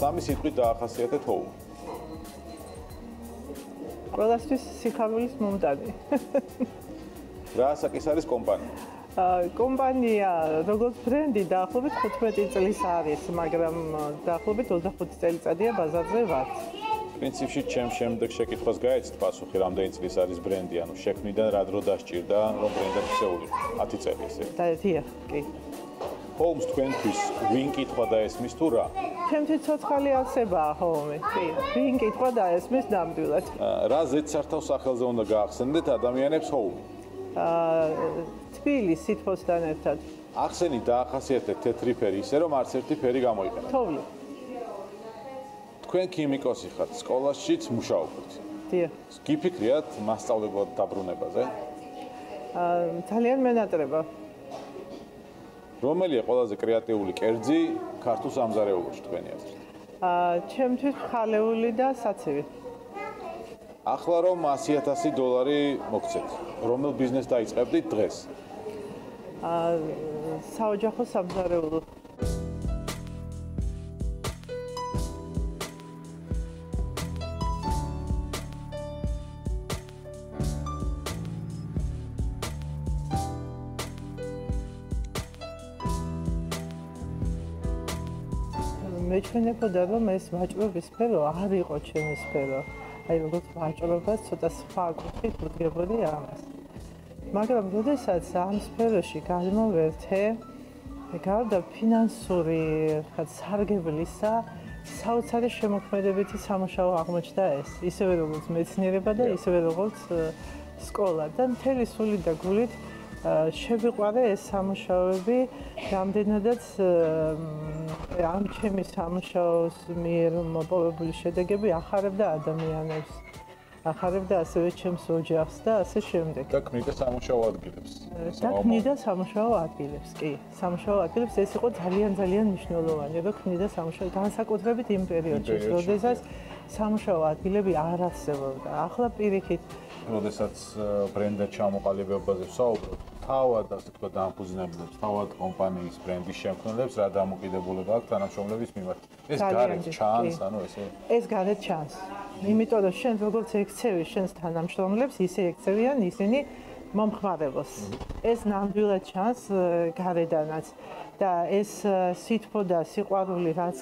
სამი სიტყვით დაახასიათეთ Home. ყველასთვის სიხარულის მომტანი. რა ასაკის არის კომპანია? კომპანია როგორც ბრენდი დაახლოებით 15 წლის არის, მაგრამ დაახლოებით 25 წელიწადია ბაზარზე ვართ. პრინციპში ჩემ შემდეგ შეკითხვას გაეცით პასუხი, რამდენი წლის არის ბრენდი, ანუ შექმნიდან რა დრო დასჭირდა, რომ ბრენდად ქცეულიყო? 10 წელი ესე. დიახ, კი. Homes თქვენთვის ვინ კითხვა დაესმის თუ რა? ჩემთვის ცოცხალი არსებაა Home, კი. ვინ კითხვა დაესმის ნამდვილად. რა ზედსართავს სახელზე უნდა გაახსენდეთ ადამიანებს Home? თბილი სითბოსთან ერთად. ახსენით დაახასიათეთ თეთრი ფერი ისე, რომ არც ერთი ფერი გამოიყენებთ. თოვლი. თქვენ ქიმიკოსი ხართ, სკოლაშიც მუშაობთ. დიახ. გიფიქრიათ მასწავლებლად დაბრუნებაზე? ძალიან მენატრება. რომელია ყველაზე კრეატიული კერძი ქართულ სამზარეულოში თქვენი აზრით? ჩემთვის ხალეული და საცივი. ახლა რომ $100,000 მოგცეთ, რომელ ბიზნესს დაიწყებდით დღეს? საოჯახო სამზარეულო. მეჩვენებოდა რომ ეს ვაჭრობის სფერო არ იყო ჩემი სფერო. აი როგორც ვაჭრობა ცოტა სხვა კუთხით ვდგებოდი ამას. მაგრამ როდესაც ამ სფეროში გადმოვერთე, გარდა ფინანსური სარგებლისა, საოცარი შემოქმედებითი სამუშაო აღმოჩნდა ეს, ისევე როგორც მეცნიერება და ისევე როგორც სკოლა და მთელი სულით და გულით შევიყვარე ეს სამუშაოები, რამდენადაც ამ ჩემი სამუშაოს მიერ მოპოვებული შედეგები ახარებდა ადამიანებს, ახარებდა ასევე ჩემს ოჯახს და ასე შემდეგ. და ქმნიდა სამუშაო ადგილებს. და ქმნიდა სამუშაო ადგილებს, კი. სამუშაო ადგილებს ეს იყო ძალიან მნიშვნელოვანი, რომ ქმნიდა სამუშაო, განსაკუთრებით იმ პერიოდში, როდესაც სამუშაო ადგილები არ არსებობდა. ახლა პირიქით, როდესაც ბრენდად ჩამოყალიბებაზე ვსაუბრობ, თავად ასე თქვა დამფუძნებლებს, თავად კომპანიის ბრენდის შემქმნელებს რა დამოკიდებულება აქვს თანამშრომლების მიმართ. ეს გარეთ ჩანს, ანუ ესე. ეს გარეთ ჩანს. იმიტომ რომ შენ როგორც ექცევი შენს თანამშრომლებს, ისე ექცევიან ისინი მომხმარებელს. ეს ნამდვილად ჩანს გარედანაც და ეს სითბო და სიყვარული რაც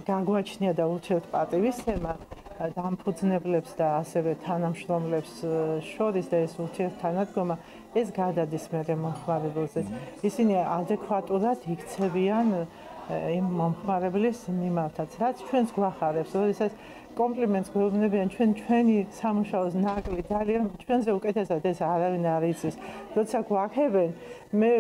გაგვაჩნია და ურთიერთპატივისცემა დამფუძნებლებს და ასევე თანამშრომლებს შორის და ეს ურთიერთთანადგომა ეს გადადის მერე მომხმარებელზე. ისინი ადეკვატურად იქცევიან იმ მომხმარებლის მიმართაც, რაც ჩვენს გვახარებს, როდესაც კომპლიმენტს გვეუბნებიან ჩვენი სამუშაოს ნაკლი ძალიან ჩვენზე უკეთესად ეს არავინ არ იცის. როცა გვაქებენ, მე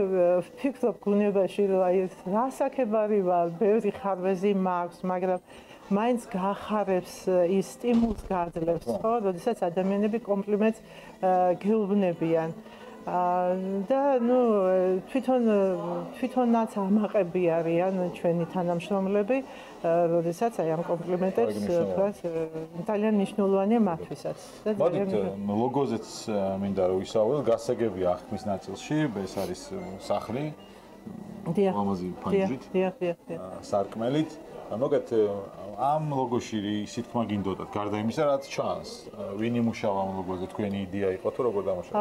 ვფიქრობ გუნებაში, რომ აი რას აქებარი ვარ, ბევრი ხარვეზი მაქვს, მაგრამ მაინც გახარებს ის სტიმულს გაძლევს, ხო, როდესაც ადამიანები კომპლიმენტს გეუბნებიან. და ნუ თვითონაც ამაყები არიან ჩვენი თანამშრომლები, როდესაც აი ამ კომპლიმენტებს თქვათ ძალიან მნიშვნელოვანია მათთვისაც. მოდით ლოგოზეც მინდა რომ ვისაუბროთ, გასაგებია აღქმის ნაწილში, ეს არის სახლი. ლამაზი ფანჯრით. დიახ. სარკმელით. მოგეთ ამ ლოგოში სითქმა გინდოდათ, გარდა იმისა, რაც ჩანს. ვინ იმუშავა ამ ლოგოზე? თქვენი იდეა იყო თუ როგორ დამუშავა?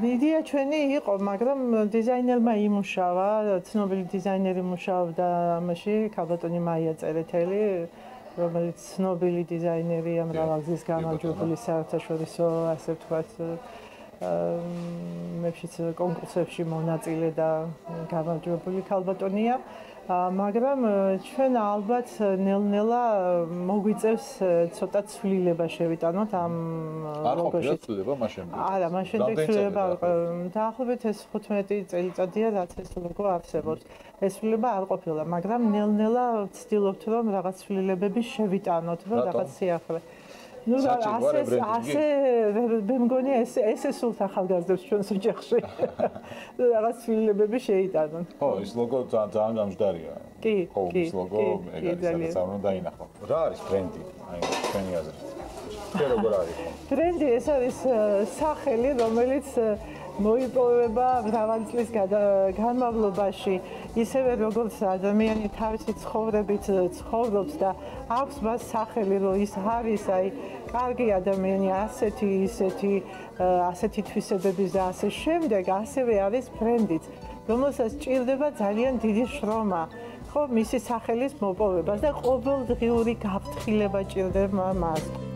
იდეა ჩვენი იყო, მაგრამ დიზაინერმა იმუშავა, ცნობილი დიზაინერი მუშაობდა ამაში, ქალბატონი მაია წერეთელი, რომელიც ცნობილი დიზაინერია, მრავალგზის გამარჯვებული საერთაშორისო, ასე ვთქვათ, მეფშიც კონკურსებში მონაწილე და გამარჯვებული ქალბატონია. მაგრამ ჩვენ ალბათ ნელ-ნელა მოგვიწევს ცოტა ცვლილება შევიტანოთ ამ ლოგოში. არ ცვლილება მაშინ. არა, მაშინ ცვლილება დაახლოებით ეს 15 წელიწადია, რაც ეს ლოგო არსებობს. ეს ცვლილება არ ყოფილა, მაგრამ ნელ-ნელა ვცდილობთ, რომ რაღაც ცვლილებები შევიტანოთ, რომ რაღაც სიახლე. ნუ ასე მე მგონია ესე სულთ ახალგაზრდებს ჩვენს ოჯახში. რაღაც ცვლილებები შეიტანონ. ხო, ეს ლოგო ძალიან გამჯდარია. კი, ეს ლოგო ეგრეც უნდა დაინახო. რა არის ბრენდი? აი, ჩვენი აზრით. როგორ არის? ბრენდი ეს არის სახელი, რომელიც მოიპოვება მრავალი წლის განმავლობაში, ისევე როგორც ადამიანი თავისი ცხოვრებით ცხოვრობს და აქვს მას სახელი, რომ ის არის კარგი ადამიანი, ასეთი თვისებების და ასე შემდეგ, ასევე არის ბრენდიც, რომელსაც ჭირდება ძალიან დიდი შრომა, ხო, მისი სახელის მოპოვებას და ყოველდღიური გაფრთხილება ჭირდება მას.